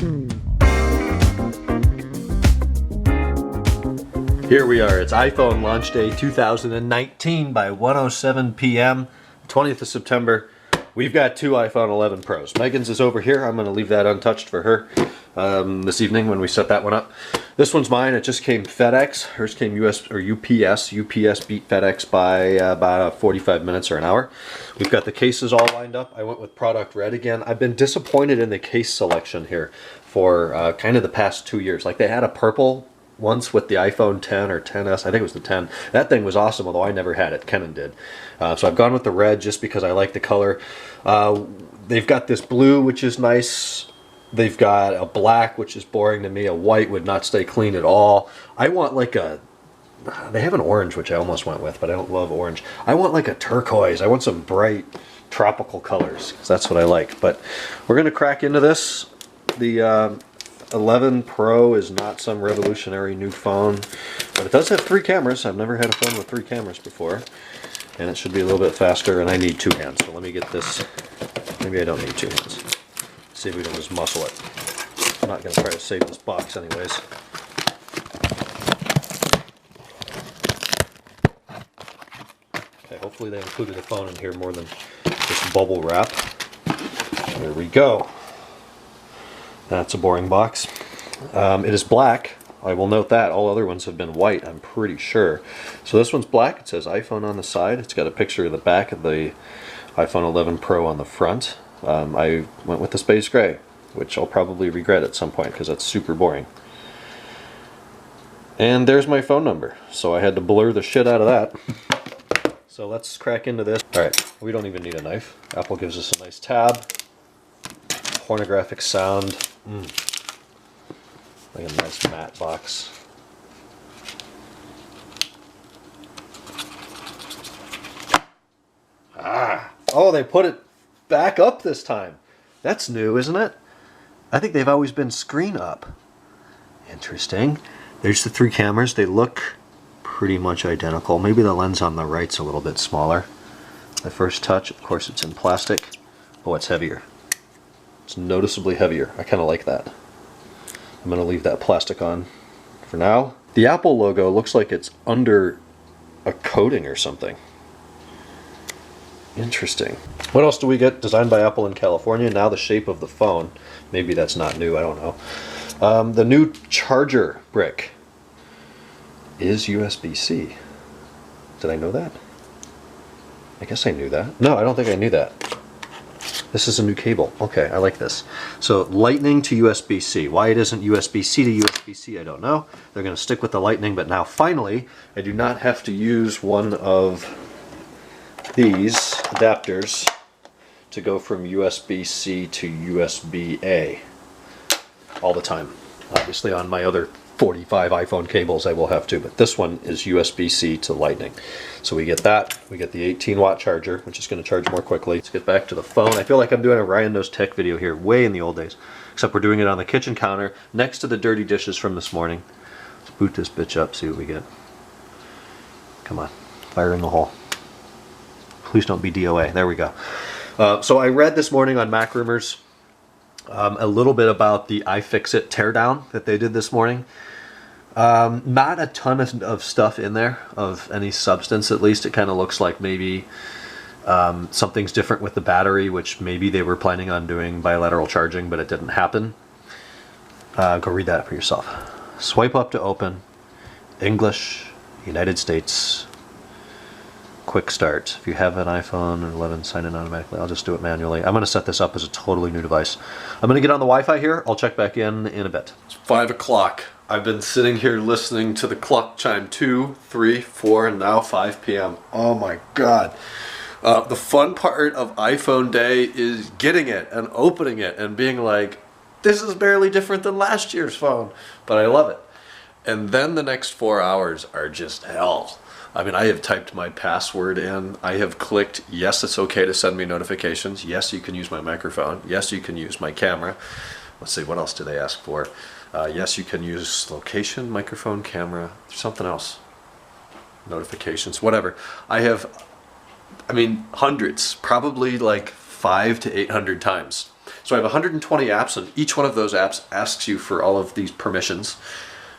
Here we are, it's iPhone launch day 2019 by 1:07 p.m., 20th of September. We've got two iPhone 11 Pros. Megan's is over here. I'm going to leave that untouched for her this evening when we set that one up. This one's mine. It just came FedEx. Hers came UPS. UPS beat FedEx by about 45 minutes or an hour. We've got the cases all lined up. I went with product red again. I've been disappointed in the case selection here for kind of the past 2 years. Like they had a purple once with the iPhone 10 or 10s. I think it was the 10. That thing was awesome, although I never had it. Kenan did. So I've gone with the red just because I like the color. They've got this blue, which is nice. They've got a black, which is boring to me. A white would not stay clean at all. I want like a... They have an orange, which I almost went with, but I don't love orange. I want like a turquoise. I want some bright tropical colors, because that's what I like. But we're going to crack into this. The 11 Pro is not some revolutionary new phone, but it does have 3 cameras. I've never had a phone with 3 cameras before, and it should be a little bit faster, and I need 2 hands. So let me get this. Maybe I don't need 2 hands. See if we can just muscle it. I'm not going to try to save this box anyways. Okay, hopefully they included a phone in here more than just bubble wrap. There we go. That's a boring box. It is black. I will note that. All other ones have been white, I'm pretty sure. So this one's black. It says iPhone on the side. It's got a picture of the back of the iPhone 11 Pro on the front. I went with the space gray, which I'll probably regret at some point because that's super boring. And there's my phone number. So I had to blur the shit out of that. So let's crack into this. Alright, we don't even need a knife. Apple gives us a nice tab. Pornographic sound. Like a nice matte box. Oh, they put it back up this time. That's new, isn't it? I think they've always been screen up. Interesting. There's the 3 cameras. They look pretty much identical. Maybe the lens on the right's a little bit smaller. The first touch, of course, it's in plastic. Oh, it's heavier. It's noticeably heavier. I kind of like that. I'm going to leave that plastic on for now. The Apple logo looks like it's under a coating or something. Interesting. What else do we get? Designed by Apple in California. Now the shape of the phone. Maybe that's not new. I don't know. The new charger brick is USB-C. Did I know that? I guess I knew that. No, I don't think I knew that. This is a new cable. Okay, I like this. So Lightning to USB-C. Why it isn't USB-C to USB-C, I don't know. They're going to stick with the Lightning, but now finally, I do not have to use one of these adapters to go from USB-C to USB-A all the time. Obviously on my other 45 iPhone cables I will have to, but this one is USB-C to Lightning. So we get that. We get the 18-watt charger, which is going to charge more quickly. Let's get back to the phone. I feel like I'm doing a Ryan Knows Tech video here, way in the old days. Except we're doing it on the kitchen counter, next to the dirty dishes from this morning. Let's boot this bitch up, see what we get. Come on, fire in the hole. Please don't be DOA. There we go. So I read this morning on Mac Rumors a little bit about the iFixit teardown that they did this morning. Not a ton of stuff in there, of any substance at least. It kind of looks like maybe something's different with the battery, which maybe they were planning on doing bilateral charging, but it didn't happen. Go read that for yourself. Swipe up to open. English, United States. Quick start. If you have an iPhone 11, sign in automatically. I'll just do it manually. I'm going to set this up as a totally new device. I'm going to get on the Wi-Fi here. I'll check back in a bit. It's 5 o'clock. I've been sitting here listening to the clock chime 2, 3, 4, and now 5 p.m. Oh my God. The fun part of iPhone Day is getting it and opening it and being like, this is barely different than last year's phone, but I love it. And then the next 4 hours are just hell. I mean, I have typed my password in. I have clicked, yes, it's okay to send me notifications. Yes, you can use my microphone. Yes, you can use my camera. Let's see, what else do they ask for? Yes, you can use location, microphone, camera, something else. Notifications, whatever. I mean, hundreds, probably like 500 to 800 times So I have 120 apps, and each one of those apps asks you for all of these permissions.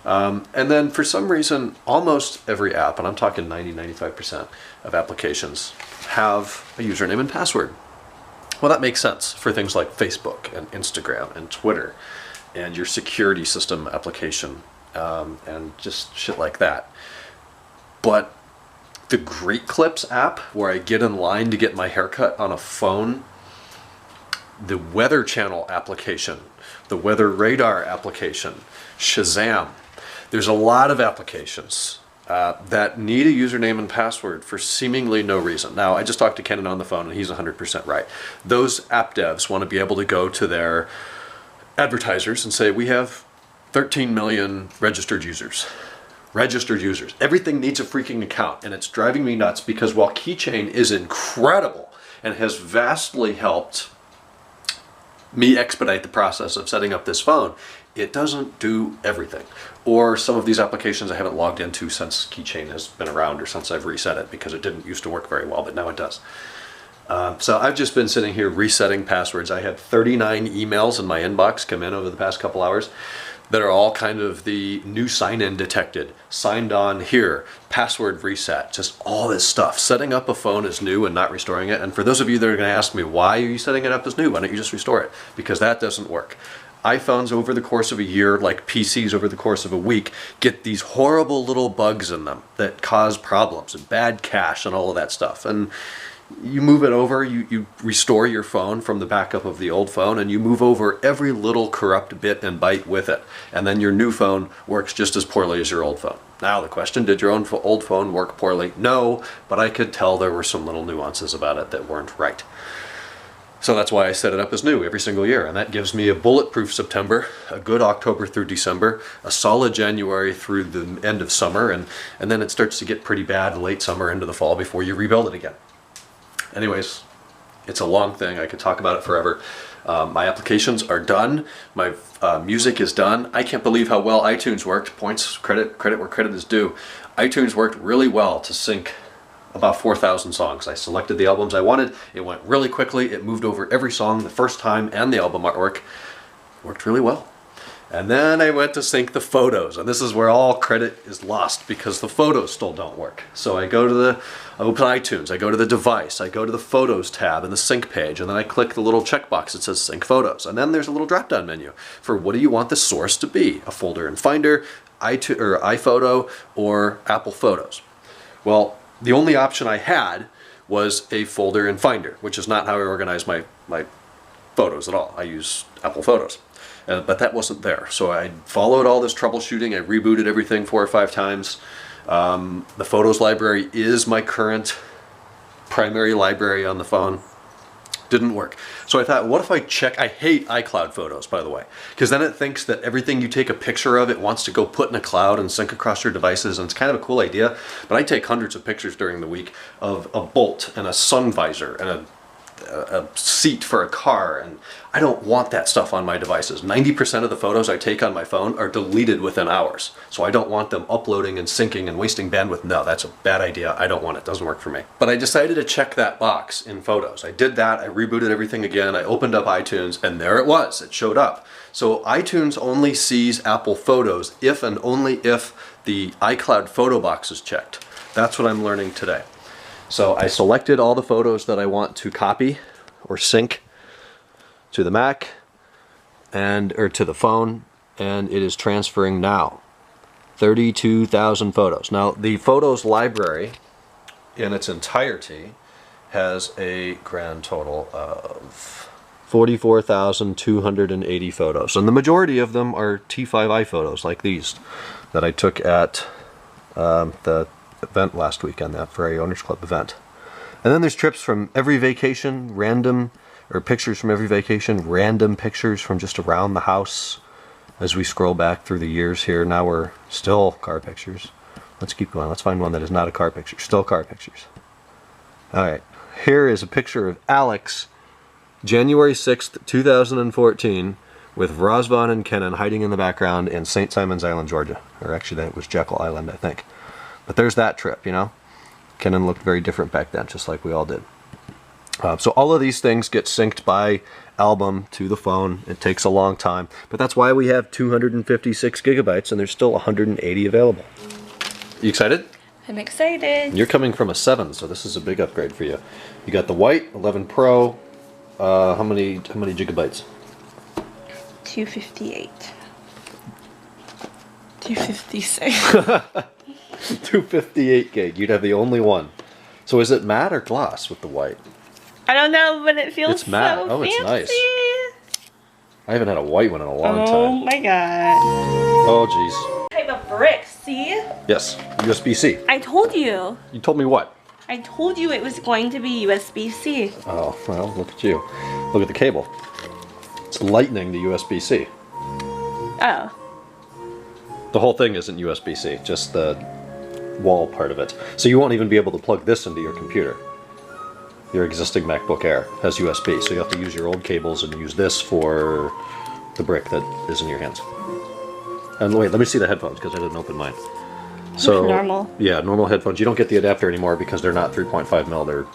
And then for some reason, almost every app, and I'm talking 90-95% of applications, have a username and password. Well, that makes sense for things like Facebook and Instagram and Twitter and your security system application and just shit like that. But the Great Clips app, where I get in line to get my haircut on a phone, the Weather Channel application, the Weather Radar application, Shazam. There's a lot of applications that need a username and password for seemingly no reason. Now, I just talked to Kenan on the phone, and he's 100% right. Those app devs want to be able to go to their advertisers and say, we have 13 million registered users. Registered users. Everything needs a freaking account, and it's driving me nuts because while Keychain is incredible and has vastly helped me expedite the process of setting up this phone, it doesn't do everything. Or some of these applications I haven't logged into since Keychain has been around or since I've reset it because it didn't used to work very well, but now it does. So I've just been sitting here resetting passwords. I had 39 emails in my inbox come in over the past couple hours that are all kind of the new sign-in detected, signed on here, password reset, just all this stuff. Setting up a phone is new and not restoring it. And for those of you that are going to ask me, why are you setting it up as new? Why don't you just restore it? Because that doesn't work. iPhones over the course of a year, like PCs over the course of a week, get these horrible little bugs in them that cause problems and bad cache and all of that stuff. And you move it over, you restore your phone from the backup of the old phone, and you move over every little corrupt bit and byte with it. And then your new phone works just as poorly as your old phone. Now the question, did your old phone work poorly? No, but I could tell there were some little nuances about it that weren't right. So that's why I set it up as new every single year. And that gives me a bulletproof September, a good October through December, a solid January through the end of summer, and then it starts to get pretty bad late summer into the fall before you rebuild it again. Anyways, it's a long thing. I could talk about it forever. My applications are done. My music is done. I can't believe how well iTunes worked. Points, credit where credit is due. iTunes worked really well to sync about 4,000 songs. I selected the albums I wanted. It went really quickly. It moved over every song the first time and the album artwork. Worked really well. And then I went to sync the photos, and this is where all credit is lost because the photos still don't work. So I open iTunes, I go to the device, I go to the Photos tab in the sync page, and then I click the little checkbox that says Sync Photos. And then there's a little drop-down menu for what do you want the source to be, a folder in Finder, iPhoto, or Apple Photos. Well, the only option I had was a folder in Finder, which is not how I organize my photos at all. I use Apple Photos. But that wasn't there. So I followed all this troubleshooting. I rebooted everything 4 or 5 times. The Photos library is my current primary library on the phone. Didn't work. So I thought, what if I check? I hate iCloud Photos, by the way, because then it thinks that everything you take a picture of, it wants to go put in a cloud and sync across your devices, and it's kind of a cool idea. But I take hundreds of pictures during the week of a bolt and a sun visor and a seat for a car, and I don't want that stuff on my devices. 90% of the photos I take on my phone are deleted within hours, so I don't want them uploading and syncing and wasting bandwidth. No, that's a bad idea. I don't want it. Doesn't work for me. But I decided to check that box in Photos. I did that. I rebooted everything again. I opened up iTunes, and there it was. It showed up. So iTunes only sees Apple Photos if and only if the iCloud photo box is checked. That's what I'm learning today. So I selected all the photos that I want to copy or sync to the Mac or to the phone, and it is transferring now. 32,000 photos. Now the Photos library in its entirety has a grand total of 44,280 photos, and the majority of them are T5i photos like these that I took at the event last weekend, that Ferrari Owners Club event. And then there's trips from every vacation, pictures from every vacation, random pictures from just around the house. As we scroll back through the years here, now we're still car pictures. Let's keep going. Let's find one that is not a car picture. Still car pictures. All right. Here is a picture of Alex, January 6th, 2014, with Razvan and Kenan hiding in the background in St. Simons Island, Georgia. Or actually, that was Jekyll Island, I think. But there's that trip, you know. Kenan looked very different back then, just like we all did. So all of these things get synced by album to the phone. It takes a long time, but that's why we have 256 gigabytes and there's still 180 available. You excited? I'm excited. You're coming from a 7, so this is a big upgrade for you. You got the white 11 Pro. How many gigabytes? 258. 256. 258 gig. You'd have the only one. So is it matte or gloss with the white? I don't know, but it feels It's matte. so Oh, it's fancy. nice. I haven't had a white one in a long time. Oh my god. Oh jeez. Type of brick, see? Yes, USB-C. I told you. You told me what? I told you it was going to be USB-C. Oh, well, look at you. Look at the cable. It's lightning to USB-C. Oh. The whole thing isn't USB-C, just the wall part of it. So you won't even be able to plug this into your computer. Your existing MacBook Air has USB, so you have to use your old cables and use this for the brick that is in your hands. And wait, let me see the headphones because I didn't open mine. So Normal. Yeah, normal headphones. You don't get the adapter anymore because they're not 3.5 mil, they're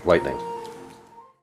lightning.